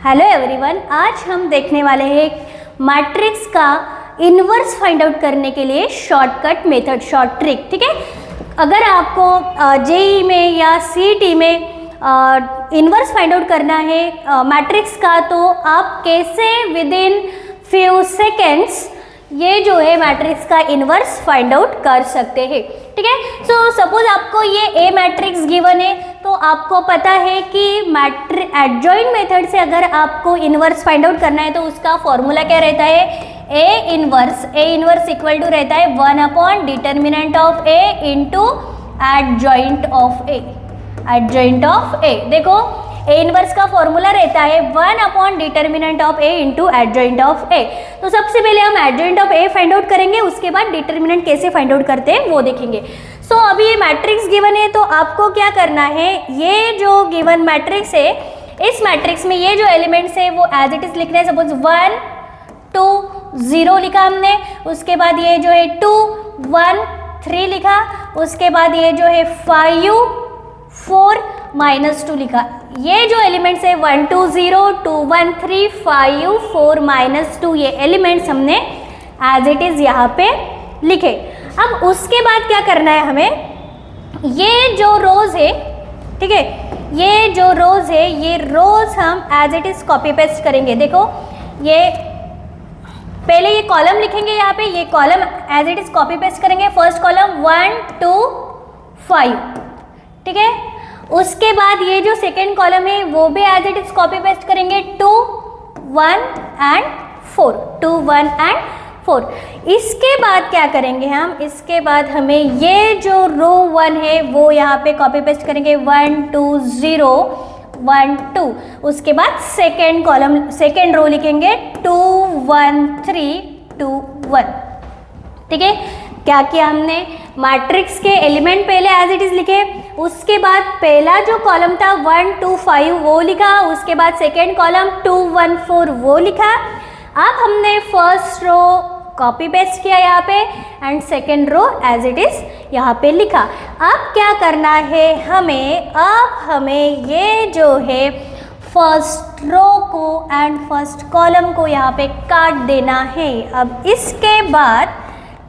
Hello everyone, आज हम देखने वाले हैं मैट्रिक्स का इन्वर्स फाइंड आउट करने के लिए शॉर्टकट मेथड, शॉर्ट ट्रिक। ठीक है, अगर आपको जेई में या सीईटी में इन्वर्स फाइंड आउट करना है मैट्रिक्स का, तो आप कैसे विद इन फ्यू सेकेंड्स ये जो है मैट्रिक्स का इन्वर्स फाइंड आउट कर सकते हैं। ठीक है, सो सपोज आपको ये ए मैट्रिक्स गिवन है, तो आपको पता है कि एडजॉइंट मेथड से अगर आपको इन्वर्स फाइंड आउट करना है तो उसका फॉर्मूला क्या रहता है, ए इन्वर्स इक्वल टू रहता है 1 upon determinant of A into adjoint of A. Adjoint of A, देखो ए इन्वर्स का फॉर्मूला रहता है 1 upon determinant of A into adjoint of A. तो सबसे पहले हम adjoint of A find out करेंगे, उसके बाद डिटर्मिनेंट कैसे फाइंड आउट करते हैं वो देखेंगे। सो अभी ये मैट्रिक्स गिवन है, तो आपको क्या करना है, ये जो गिवन मैट्रिक्स है, इस मैट्रिक्स में ये जो एलिमेंट्स है वो एज इट इज लिखना है। सपोज 1 2 0 लिखा हमने, उसके बाद ये जो है 2 1 3 लिखा, उसके बाद ये जो है 5 4 -2 लिखा। ये जो एलिमेंट्स है 1 2 0 2 1 3 5 4 -2, ये एलिमेंट्स हमने एज इट इज यहाँ पे लिखे। अब उसके बाद क्या करना है हमें, ये जो रोज है, ठीक है, ये जो रोज है, ये रोज हम as it is copy paste करेंगे। देखो ये पहले ये कॉलम लिखेंगे, यहाँ पे ये column as it is copy paste करेंगे। फर्स्ट कॉलम 1 2 5, ठीक है। उसके बाद ये जो सेकेंड कॉलम है वो भी as it is copy paste करेंगे, 2 1 एंड 4, 2 1 एंड 4। इसके बाद क्या करेंगे हम, इसके बाद हमें ये जो रो 1 है वो यहाँ पे कॉपी पेस्ट करेंगे, 1 2 0 1 2। उसके बाद सेकेंड कॉलम, सेकेंड रो लिखेंगे 2 1 3 2 1। ठीक है, क्या किया हमने, मैट्रिक्स के एलिमेंट पहले एज इट इज लिखे, उसके बाद पहला जो कॉलम था 1 2 5 वो लिखा, उसके बाद सेकेंड कॉलम 2 1 4 वो लिखा। अब हमने फर्स्ट रो कॉपी पेस्ट किया यहाँ पे and second row as it is यहाँ पे लिखा। अब क्या करना है हमें, अब हमें ये जो है फर्स्ट रो को एंड फर्स्ट कॉलम को यहाँ पे काट देना है। अब इसके बाद,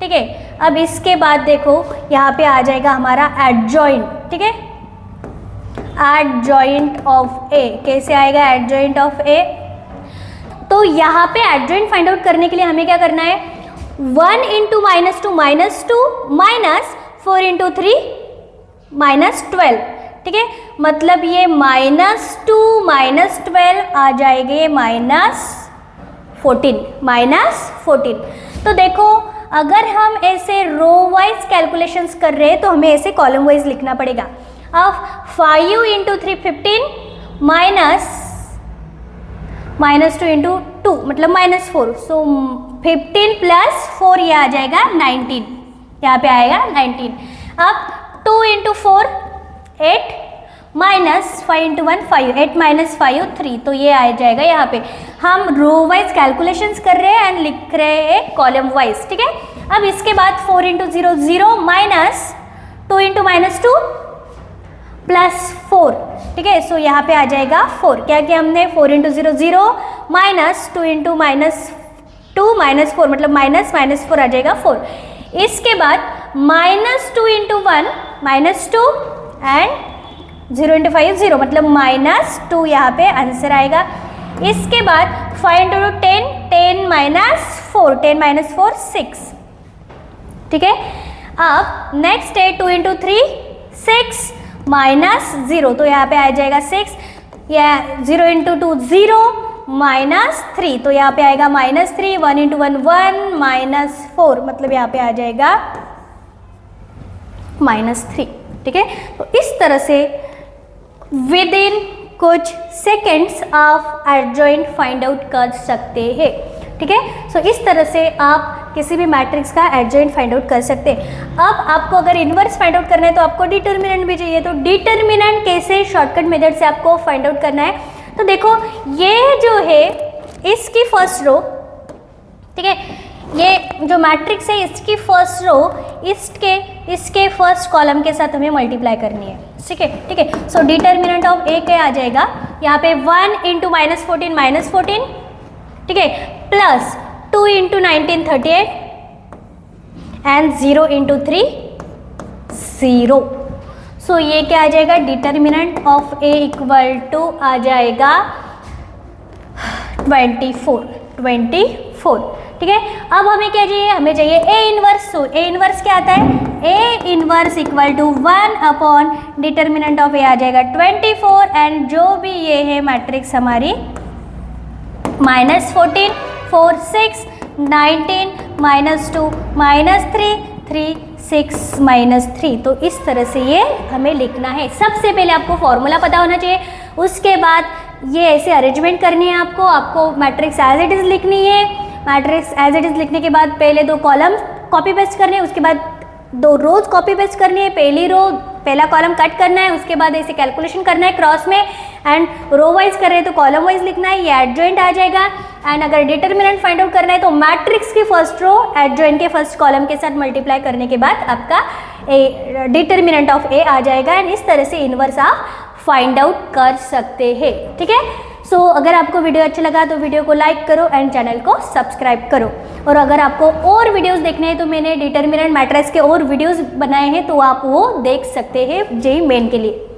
ठीक है, अब इसके बाद देखो यहाँ पे आ जाएगा हमारा एडजॉइंट। ठीक है, एडजॉइंट ऑफ ए कैसे आएगा, एडजॉइंट ऑफ ए। तो यहाँ पे एडजॉइंट फाइंड आउट करने के लिए हमें क्या करना है, 1 इंटू -2 -4 इंटू 3 -12। ठीक है, मतलब ये -2 -12 आ जाएंगे -14। तो देखो अगर हम ऐसे रो वाइज कैलकुलेशंस कर रहे हैं तो हमें ऐसे कॉलम वाइज लिखना पड़ेगा। अब 5 इंटू 3 15 -2 इंटू 2 मतलब -4, सो 15 प्लस 4 ये आ जाएगा 19, यहाँ पे आएगा 19। अब 2 इंटू 4 8 -5 इंटू 1 5, 8 -5 3, तो ये आ जाएगा यहाँ पे। हम रो वाइज कैलकुलेशंस कर रहे हैं एंड लिख रहे हैं कॉलम वाइज। ठीक है, अब इसके बाद 4 इंटू 0 0 -2 इंटू -2 प्लस 4। ठीक है, सो यहाँ पे आ जाएगा 4। क्या किया हमने, 4 इंटू 0 0 -2 इंटू -2 -4 मतलब -4 आ जाएगा 4। इसके बाद -2 इंटू 1 -2 एंड 0 इंटू 5 0 मतलब -2 यहाँ पे आंसर आएगा। इसके बाद 5 इंटू 10 10 -4 10 -4 6। ठीक है, अब नेक्स्ट है 2 इंटू 3 6 -0, तो यहाँ पे आ जाएगा 6। या 0 इंटू 2 0 -3, तो यहाँ पे आएगा -3। 1 इंटू 1 1 -4 मतलब यहाँ पे आ जाएगा -3। ठीक है, तो इस तरह से विद इन कुछ सेकेंड्स आप एडजॉइंट फाइंड आउट कर सकते हैं। ठीक है, सो इस तरह से आप किसी भी मैट्रिक्स का एडजॉइंट फाइंड आउट कर सकते हैं। अब आपको अगर इन्वर्स फाइंड आउट करना है तो आपको डिटर्मिनेंट भी चाहिए, तो डिटर्मिनेंट कैसे शॉर्टकट मेथड से आपको फाइंड आउट करना है। तो देखो ये जो है इसकी फर्स्ट रो, ठीक है, ये जो मैट्रिक्स है इसकी फर्स्ट रो इसके फर्स्ट कॉलम के साथ हमें मल्टीप्लाई करनी है, ठीक है, ठीक है। सो डिटर्मिनेंट ऑफ ए क्या आ जाएगा यहाँ पे 1 इंटू -14, ठीक है, plus 2 into 19 38 and 0 into 3 0। So ये क्या आ जाएगा, determinant of A equal to आ जाएगा 24, ठीक है। अब हमें क्या चाहिए, हमें चाहिए A inverse. So A inverse क्या आता है, A inverse equal to 1 upon determinant of A आ जाएगा 24 एंड जो भी ये है मैट्रिक्स हमारी -14 4 6 19 -2 -3 3 6 -3। तो इस तरह से ये हमें लिखना है। सबसे पहले आपको फॉर्मूला पता होना चाहिए, उसके बाद ये ऐसे अरेंजमेंट करनी है आपको मैट्रिक्स एज इट इज़ लिखनी है। मैट्रिक्स एज इट इज़ लिखने के बाद पहले 2 कॉलम कॉपी पेस्ट करने हैं, उसके बाद 2 रोज कॉपी पेस्ट करनी है। पहला कॉलम कट करना है, उसके बाद ऐसे कैलकुलेशन करना है क्रॉस में, एंड रो वाइज कर रहे हैं तो कॉलम वाइज लिखना है, ये एडजॉइंट आ जाएगा। एंड अगर डिटर्मिनेंट फाइंड आउट करना है तो मैट्रिक्स की फर्स्ट रो एडजॉइंट के फर्स्ट कॉलम के साथ मल्टीप्लाई करने के बाद आपका डिटर्मिनेंट ऑफ ए आ जाएगा एंड इस तरह से इनवर्स आप फाइंड आउट कर सकते हैं, ठीक है। सो अगर आपको वीडियो अच्छा लगा तो वीडियो को लाइक करो एंड चैनल को सब्सक्राइब करो। और अगर आपको और वीडियोस देखने हैं तो मैंने डिटर्मिनेंट मैट्रिक्स के और वीडियोस बनाए हैं, तो आप वो देख सकते हैं जेईई मेन के लिए।